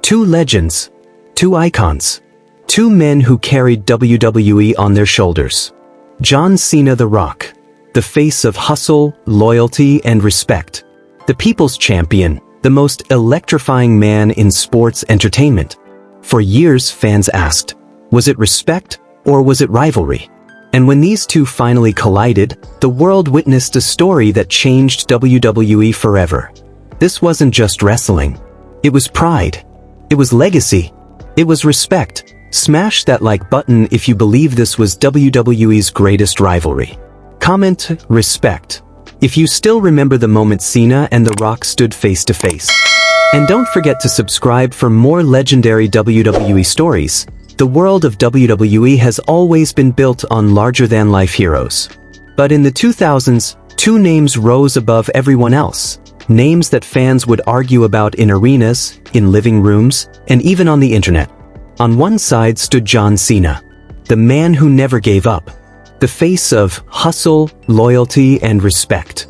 Two legends. Two icons. Two men who carried WWE on their shoulders. John Cena, The Rock. The face of hustle, loyalty, and respect. The people's champion, the most electrifying man in sports entertainment. For years, fans asked, was it respect or was it rivalry? And when these two finally collided, the world witnessed a story that changed WWE forever. This wasn't just wrestling. It was pride. It was legacy. It was respect. Smash that like button if you believe this was WWE's greatest rivalry. Comment, respect, if you still remember the moment Cena and The Rock stood face to face. And don't forget to subscribe for more legendary WWE stories. The world of WWE has always been built on larger-than-life heroes. But in the 2000s, two names rose above everyone else. Names that fans would argue about in arenas, in living rooms, and even on the internet. On one side stood John Cena, the man who never gave up. The face of hustle, loyalty, and respect.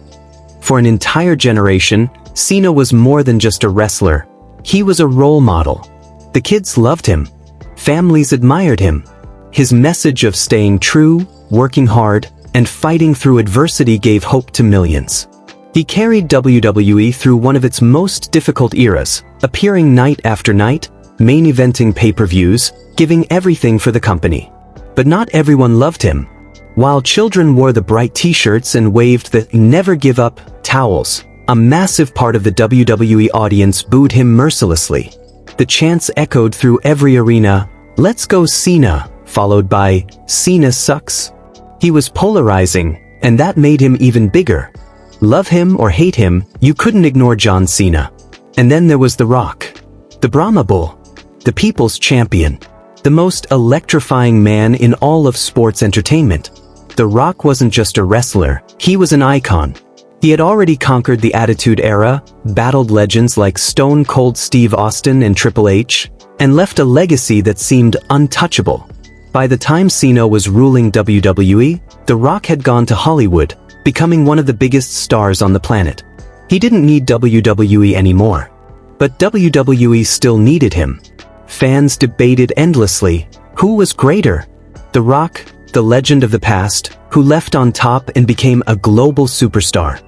For an entire generation, Cena was more than just a wrestler. He was a role model. The kids loved him. Families admired him. His message of staying true, working hard, and fighting through adversity gave hope to millions. He carried WWE through one of its most difficult eras, appearing night after night, main eventing pay-per-views, giving everything for the company. But not everyone loved him. While children wore the bright t-shirts and waved the "never give up" towels, a massive part of the WWE audience booed him mercilessly. The chants echoed through every arena, "Let's go Cena," followed by "Cena sucks." He was polarizing, and that made him even bigger. Love him or hate him, you couldn't ignore John Cena. And then there was The Rock. The Brahma Bull. The people's champion. The most electrifying man in all of sports entertainment. The Rock wasn't just a wrestler, he was an icon. He had already conquered the Attitude Era, battled legends like Stone Cold Steve Austin and Triple H, and left a legacy that seemed untouchable. By the time Cena was ruling WWE, The Rock had gone to Hollywood, becoming one of the biggest stars on the planet. He didn't need WWE anymore. But WWE still needed him. Fans debated endlessly, who was greater? The Rock, the legend of the past, who left on top and became a global superstar.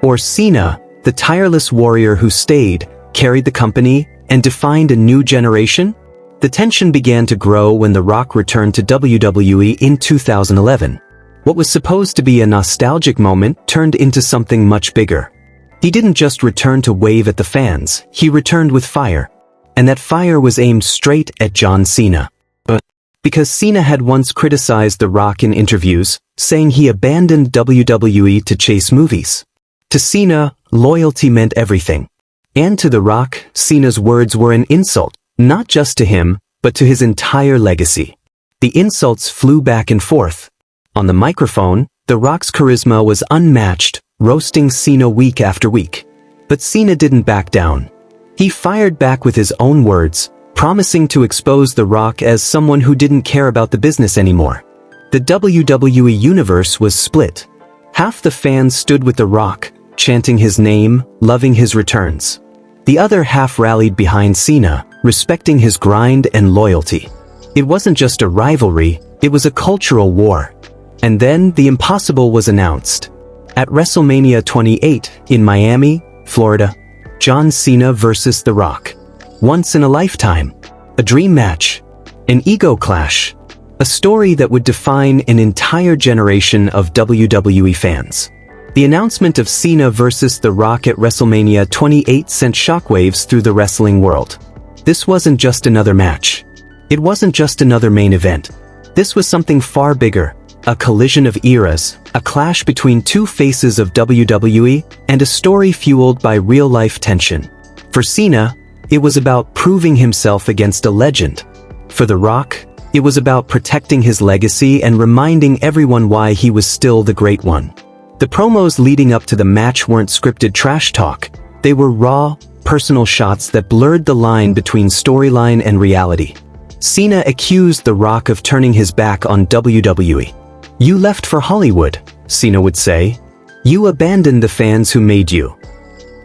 Or Cena, the tireless warrior who stayed, carried the company, and defined a new generation? The tension began to grow when The Rock returned to WWE in 2011. What was supposed to be a nostalgic moment turned into something much bigger. He didn't just return to wave at the fans, he returned with fire. And that fire was aimed straight at John Cena. Because Cena had once criticized The Rock in interviews, saying he abandoned WWE to chase movies. To Cena, loyalty meant everything. And to The Rock, Cena's words were an insult, not just to him, but to his entire legacy. The insults flew back and forth. On the microphone, The Rock's charisma was unmatched, roasting Cena week after week. But Cena didn't back down. He fired back with his own words, promising to expose The Rock as someone who didn't care about the business anymore. The WWE universe was split. Half the fans stood with The Rock, chanting his name, loving his returns. The other half rallied behind Cena, respecting his grind and loyalty. It wasn't just a rivalry, it was a cultural war. And then the impossible was announced. At WrestleMania 28 in Miami, Florida, John Cena versus The Rock. Once in a lifetime. A dream match. An ego clash. A story that would define an entire generation of WWE fans. The announcement of Cena versus The Rock at WrestleMania 28 sent shockwaves through the wrestling world. This wasn't just another match. It wasn't just another main event. This was something far bigger. A collision of eras, a clash between two faces of WWE, and a story fueled by real-life tension. For Cena, it was about proving himself against a legend. For The Rock, it was about protecting his legacy and reminding everyone why he was still the great one. The promos leading up to the match weren't scripted trash talk. They were raw, personal shots that blurred the line between storyline and reality. Cena accused The Rock of turning his back on WWE. "You left for Hollywood," Cena would say. "You abandoned the fans who made you."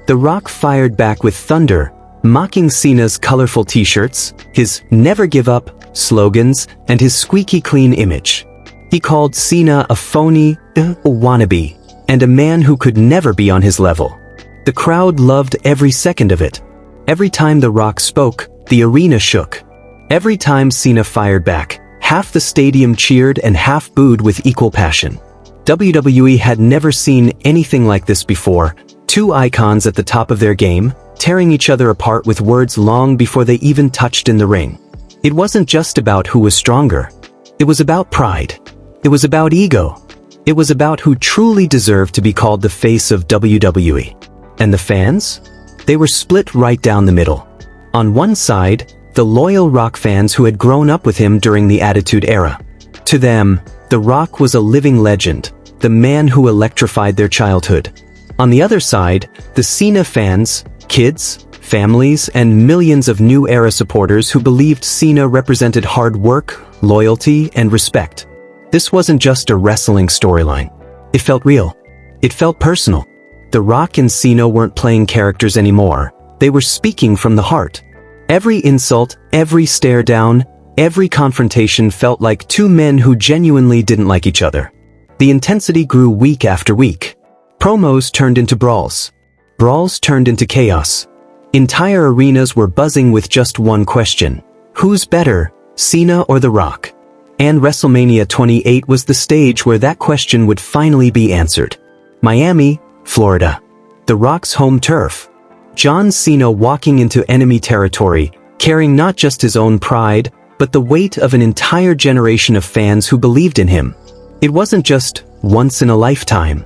The Rock fired back with thunder, mocking Cena's colorful t-shirts, his "never give up" slogans, and his squeaky clean image. He called Cena a phony, wannabe, and a man who could never be on his level. The crowd loved every second of it. Every time The Rock spoke, the arena shook. Every time Cena fired back, half the stadium cheered and half booed with equal passion. WWE had never seen anything like this before, two icons at the top of their game, tearing each other apart with words long before they even touched in the ring. It wasn't just about who was stronger. It was about pride. It was about ego. It was about who truly deserved to be called the face of WWE. And the fans? They were split right down the middle. On one side, the loyal Rock fans who had grown up with him during the Attitude Era. To them, The Rock was a living legend, the man who electrified their childhood. On the other side, the Cena fans, kids, families, and millions of new era supporters who believed Cena represented hard work, loyalty, and respect. This wasn't just a wrestling storyline. It felt real. It felt personal. The Rock and Cena weren't playing characters anymore. They were speaking from the heart. Every insult, every stare down, every confrontation felt like two men who genuinely didn't like each other. The intensity grew week after week. Promos turned into brawls. Brawls turned into chaos. Entire arenas were buzzing with just one question. Who's better, Cena or The Rock? And WrestleMania 28 was the stage where that question would finally be answered. Miami, Florida. The Rock's home turf. John Cena walking into enemy territory, carrying not just his own pride, but the weight of an entire generation of fans who believed in him. It wasn't just once in a lifetime.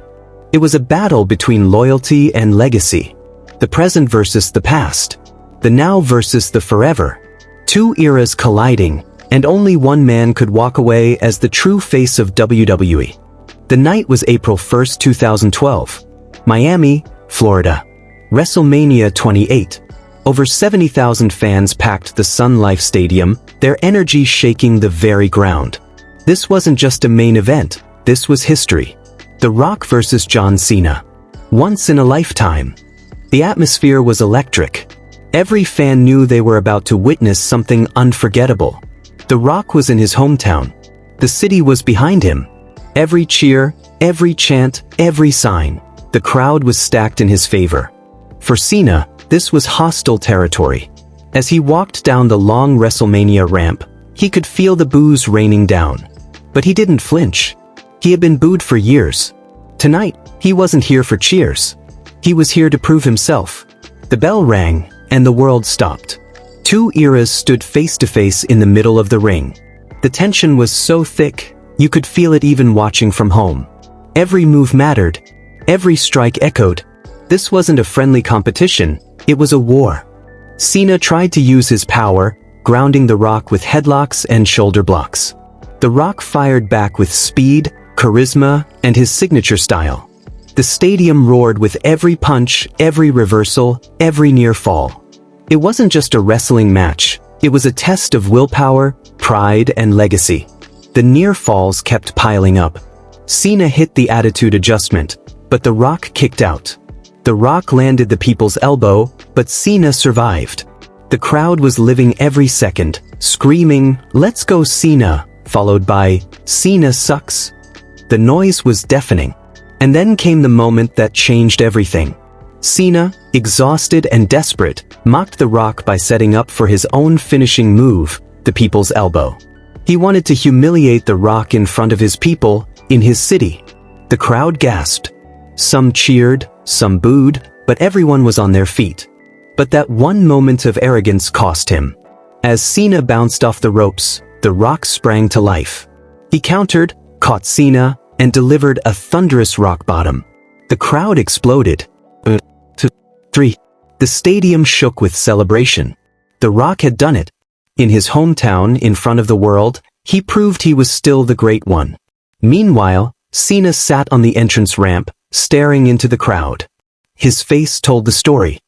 It was a battle between loyalty and legacy. The present versus the past. The now versus the forever. Two eras colliding, and only one man could walk away as the true face of WWE. The night was April 1, 2012. Miami, Florida. WrestleMania 28. Over 70,000 fans packed the Sun Life Stadium, their energy shaking the very ground. This wasn't just a main event, this was history. The Rock versus John Cena. Once in a lifetime. The atmosphere was electric. Every fan knew they were about to witness something unforgettable. The Rock was in his hometown. The city was behind him. Every cheer, every chant, every sign. The crowd was stacked in his favor. For Cena, this was hostile territory. As he walked down the long WrestleMania ramp, he could feel the boos raining down. But he didn't flinch. He had been booed for years. Tonight, he wasn't here for cheers. He was here to prove himself. The bell rang, and the world stopped. Two eras stood face to face in the middle of the ring. The tension was so thick, you could feel it even watching from home. Every move mattered. Every strike echoed. This wasn't a friendly competition, it was a war. Cena tried to use his power, grounding The Rock with headlocks and shoulder blocks. The Rock fired back with speed, charisma, and his signature style. The stadium roared with every punch, every reversal, every near fall. It wasn't just a wrestling match, it was a test of willpower, pride, and legacy. The near falls kept piling up. Cena hit the attitude adjustment, but The Rock kicked out. The Rock landed the people's elbow, but Cena survived. The crowd was living every second, screaming, "Let's go Cena," followed by, "Cena sucks." The noise was deafening. And then came the moment that changed everything. Cena, exhausted and desperate, mocked The Rock by setting up for his own finishing move, the people's elbow. He wanted to humiliate The Rock in front of his people, in his city. The crowd gasped. Some cheered, some booed, but everyone was on their feet. But that one moment of arrogance cost him. As Cena bounced off the ropes, The Rock sprang to life. He countered, caught Cena, and delivered a thunderous rock bottom. The crowd exploded. 2, 3. The stadium shook with celebration. The Rock had done it. In his hometown, in front of the world, he proved he was still the Great One. Meanwhile, Cena sat on the entrance ramp, staring into the crowd. His face told the story.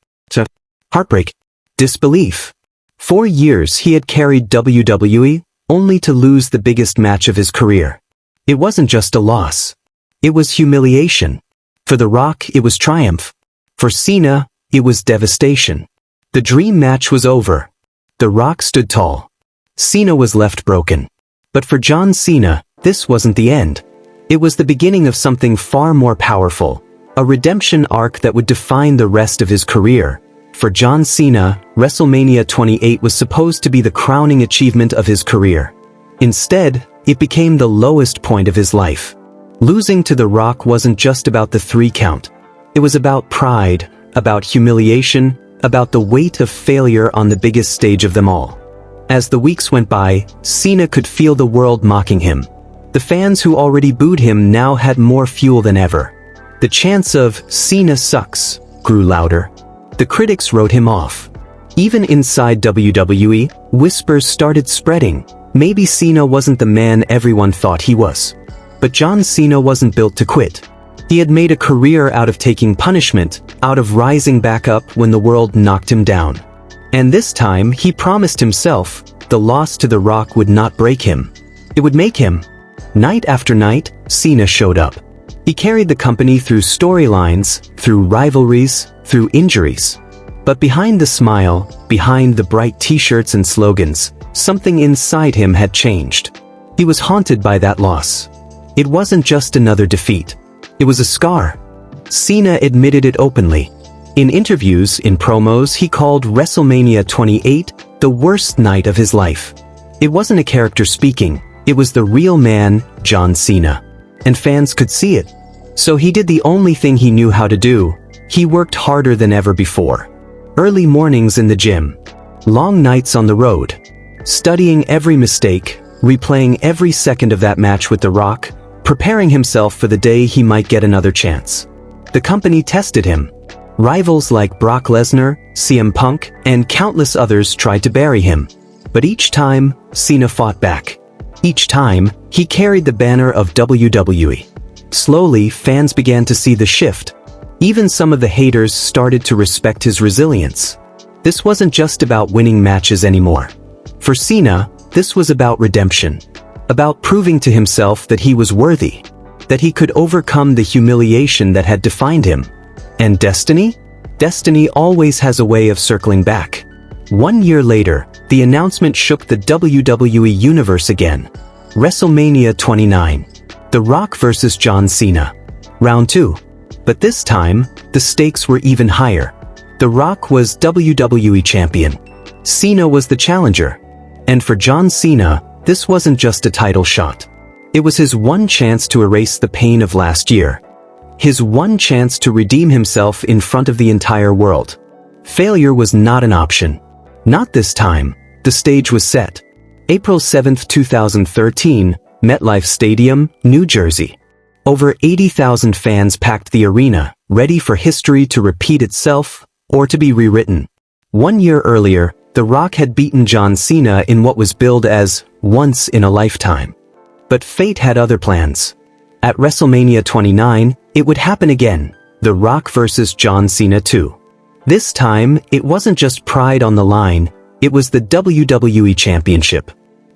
Heartbreak. Disbelief. For years he had carried WWE, only to lose the biggest match of his career. It wasn't just a loss. It was humiliation. For The Rock, it was triumph. For Cena, it was devastation. The dream match was over. The Rock stood tall. Cena was left broken. But for John Cena, this wasn't the end. It was the beginning of something far more powerful, a redemption arc that would define the rest of his career. For John Cena, WrestleMania 28 was supposed to be the crowning achievement of his career. Instead, it became the lowest point of his life. Losing to The Rock wasn't just about the 3 count. It was about pride, about humiliation, about the weight of failure on the biggest stage of them all. As the weeks went by, Cena could feel the world mocking him. The fans who already booed him now had more fuel than ever. The chants of "Cena sucks" grew louder. The critics wrote him off. Even inside WWE, whispers started spreading. Maybe Cena wasn't the man everyone thought he was. But John Cena wasn't built to quit. He had made a career out of taking punishment, out of rising back up when the world knocked him down. And this time, he promised himself, the loss to The Rock would not break him. It would make him. Night after night, Cena showed up. He carried the company through storylines, through rivalries, through injuries. But behind the smile, behind the bright t-shirts and slogans, something inside him had changed. He was haunted by that loss. It wasn't just another defeat. It was a scar. Cena admitted it openly. In interviews, in promos, he called WrestleMania 28 the worst night of his life. It wasn't a character speaking. It was the real man, John Cena. And fans could see it. So he did the only thing he knew how to do. He worked harder than ever before. Early mornings in the gym. Long nights on the road. Studying every mistake, replaying every second of that match with The Rock, preparing himself for the day he might get another chance. The company tested him. Rivals like Brock Lesnar, CM Punk, and countless others tried to bury him. But each time, Cena fought back. Each time, he carried the banner of WWE. Slowly, fans began to see the shift. Even some of the haters started to respect his resilience. This wasn't just about winning matches anymore. For Cena, this was about redemption. About proving to himself that he was worthy. That he could overcome the humiliation that had defined him. And destiny? Destiny always has a way of circling back. 1 year later, the announcement shook the WWE Universe again. WrestleMania 29. The Rock vs. John Cena. Round 2. But this time, the stakes were even higher. The Rock was WWE Champion. Cena was the challenger. And for John Cena, this wasn't just a title shot. It was his one chance to erase the pain of last year. His one chance to redeem himself in front of the entire world. Failure was not an option. Not this time. The stage was set. April 7, 2013, MetLife Stadium, New Jersey. Over 80,000 fans packed the arena, ready for history to repeat itself, or to be rewritten. 1 year earlier, The Rock had beaten John Cena in what was billed as once in a lifetime. But fate had other plans. At WrestleMania 29, it would happen again, The Rock vs. John Cena 2. This time, it wasn't just pride on the line, it was the WWE Championship.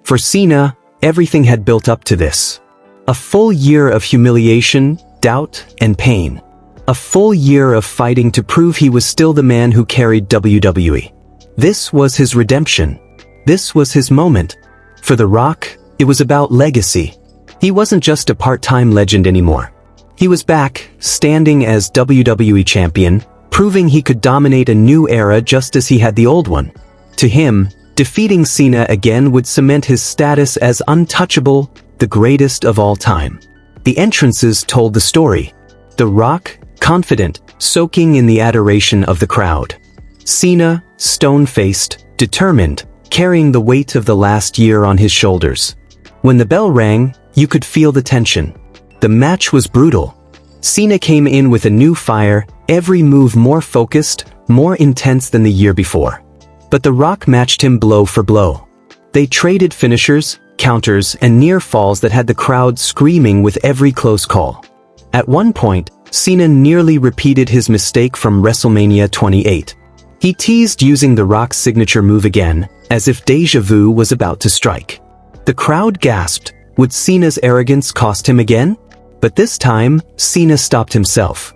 For Cena, everything had built up to this. A full year of humiliation, doubt, and pain. A full year of fighting to prove he was still the man who carried WWE. This was his redemption. This was his moment. For The Rock, it was about legacy. He wasn't just a part-time legend anymore. He was back, standing as WWE Champion, proving he could dominate a new era just as he had the old one. To him, defeating Cena again would cement his status as untouchable, the greatest of all time. The entrances told the story. The Rock, confident, soaking in the adoration of the crowd. Cena, stone-faced, determined, carrying the weight of the last year on his shoulders. When the bell rang, you could feel the tension. The match was brutal. Cena came in with a new fire, every move more focused, more intense than the year before. But The Rock matched him blow for blow. They traded finishers, counters, and near falls that had the crowd screaming with every close call. At one point, Cena nearly repeated his mistake from WrestleMania 28. He teased using The Rock's signature move again, as if déjà vu was about to strike. The crowd gasped. Would Cena's arrogance cost him again? But this time, Cena stopped himself.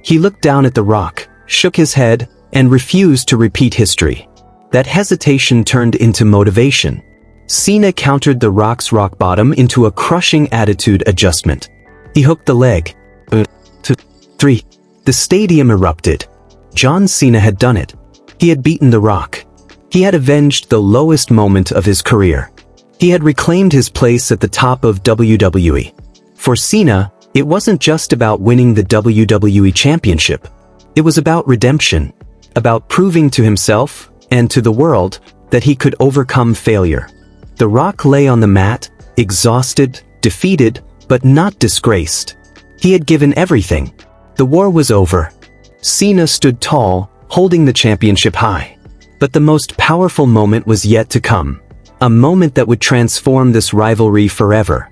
He looked down at The Rock, shook his head, and refused to repeat history. That hesitation turned into motivation. Cena countered The Rock's rock bottom into a crushing attitude adjustment. He hooked the leg. 2, 3. The stadium erupted. John Cena had done it. He had beaten The Rock. He had avenged the lowest moment of his career. He had reclaimed his place at the top of WWE. For Cena, it wasn't just about winning the WWE Championship. It was about redemption, about proving to himself and to the world that he could overcome failure. The Rock lay on the mat, exhausted, defeated, but not disgraced. He had given everything. The war was over. Cena stood tall, holding the championship high. But the most powerful moment was yet to come. A moment that would transform this rivalry forever.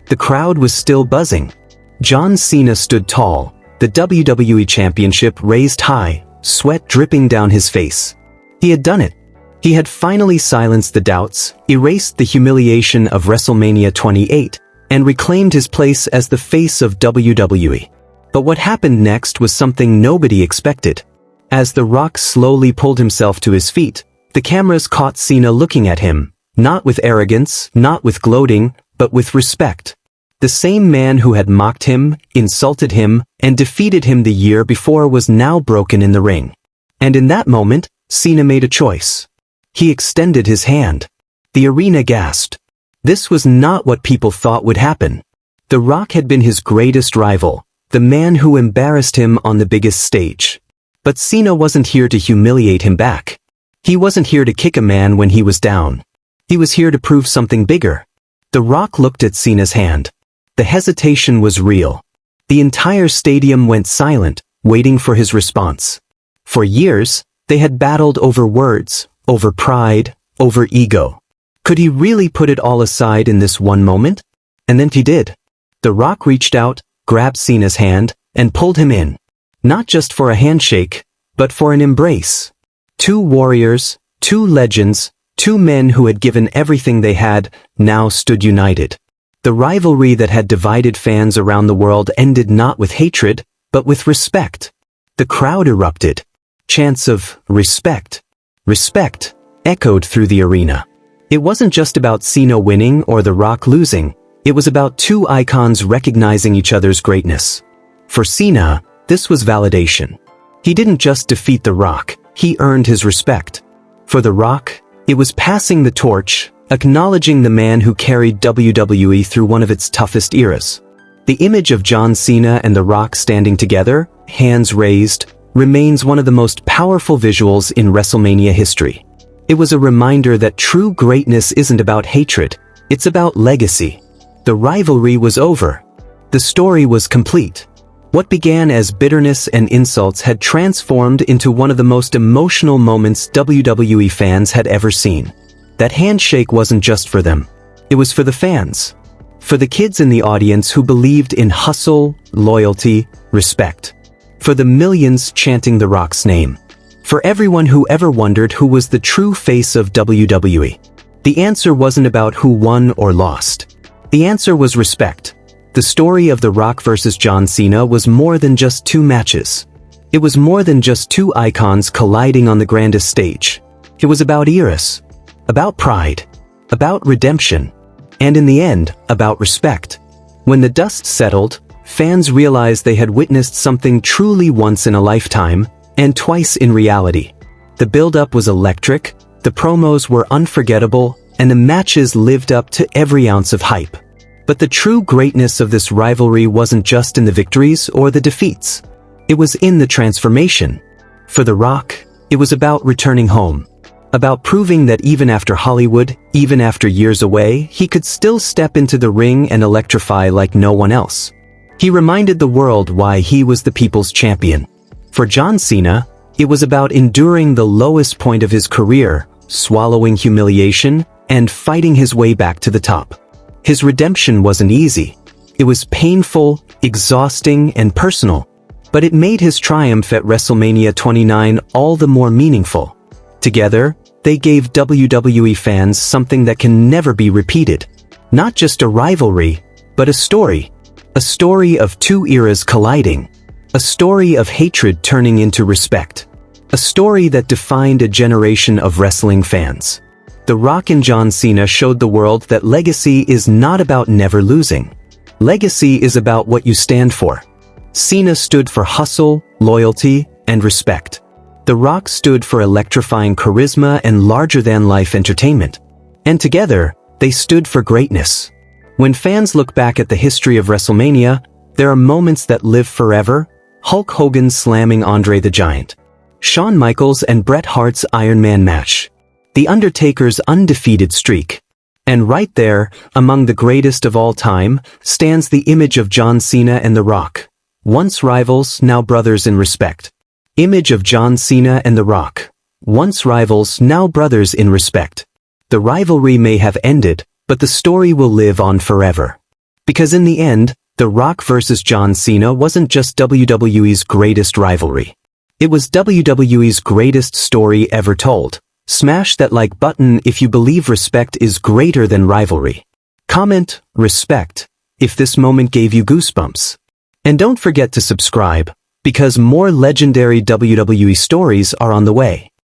The crowd was still buzzing. John Cena stood tall, the WWE Championship raised high, sweat dripping down his face. He had done it. He had finally silenced the doubts, erased the humiliation of WrestleMania 28, and reclaimed his place as the face of WWE. But what happened next was something nobody expected. As The Rock slowly pulled himself to his feet, the cameras caught Cena looking at him, not with arrogance, not with gloating, but with respect. The same man who had mocked him, insulted him, and defeated him the year before was now broken in the ring. And in that moment, Cena made a choice. He extended his hand. The arena gasped. This was not what people thought would happen. The Rock had been his greatest rival, the man who embarrassed him on the biggest stage. But Cena wasn't here to humiliate him back. He wasn't here to kick a man when he was down. He was here to prove something bigger. The Rock looked at Cena's hand. The hesitation was real. The entire stadium went silent, waiting for his response. For years, they had battled over words, over pride, over ego. Could he really put it all aside in this one moment? And then he did. The Rock reached out, grabbed Cena's hand, and pulled him in. Not just for a handshake, but for an embrace. Two warriors, two legends, two men who had given everything they had, now stood united. The rivalry that had divided fans around the world ended not with hatred, but with respect. The crowd erupted. Chants of respect, respect, echoed through the arena. It wasn't just about Cena winning or The Rock losing. It was about two icons recognizing each other's greatness. For Cena, this was validation. He didn't just defeat The Rock, he earned his respect. For The Rock, it was passing the torch, acknowledging the man who carried WWE through one of its toughest eras. The image of John Cena and The Rock standing together, hands raised, remains one of the most powerful visuals in WrestleMania history. It was a reminder that true greatness isn't about hatred, it's about legacy. The rivalry was over. The story was complete. What began as bitterness and insults had transformed into one of the most emotional moments WWE fans had ever seen. That handshake wasn't just for them. It was for the fans. For the kids in the audience who believed in hustle, loyalty, respect. For the millions chanting The Rock's name. For everyone who ever wondered who was the true face of WWE. The answer wasn't about who won or lost. The answer was respect. The story of The Rock versus John Cena was more than just two matches. It was more than just two icons colliding on the grandest stage. It was about eras, about pride, about redemption, and in the end, about respect. When the dust settled, fans realized they had witnessed something truly once in a lifetime, and twice in reality. The build-up was electric, the promos were unforgettable, and the matches lived up to every ounce of hype. But the true greatness of this rivalry wasn't just in the victories or the defeats. It was in the transformation. For The Rock, it was about returning home. About proving that even after Hollywood, even after years away, he could still step into the ring and electrify like no one else. He reminded the world why he was the people's champion. For John Cena, it was about enduring the lowest point of his career, swallowing humiliation, and fighting his way back to the top. His redemption wasn't easy. It was painful, exhausting, and personal. But it made his triumph at WrestleMania 29 all the more meaningful. Together, they gave WWE fans something that can never be repeated. Not just a rivalry, but a story. A story of two eras colliding. A story of hatred turning into respect. A story that defined a generation of wrestling fans. The Rock and John Cena showed the world that legacy is not about never losing. Legacy is about what you stand for. Cena stood for hustle, loyalty, and respect. The Rock stood for electrifying charisma and larger-than-life entertainment. And together, they stood for greatness. When fans look back at the history of WrestleMania, there are moments that live forever. Hulk Hogan slamming Andre the Giant. Shawn Michaels and Bret Hart's Iron Man match. The Undertaker's undefeated streak. And right there, among the greatest of all time, stands the image of John Cena and The Rock. Once rivals, now brothers in respect. Image of John Cena and The Rock. Once rivals, now brothers in respect. The rivalry may have ended, but the story will live on forever. Because in the end, The Rock versus John Cena wasn't just WWE's greatest rivalry. It was WWE's greatest story ever told. Smash that like button if you believe respect is greater than rivalry. Comment, respect, if this moment gave you goosebumps. And don't forget to subscribe, because more legendary WWE stories are on the way.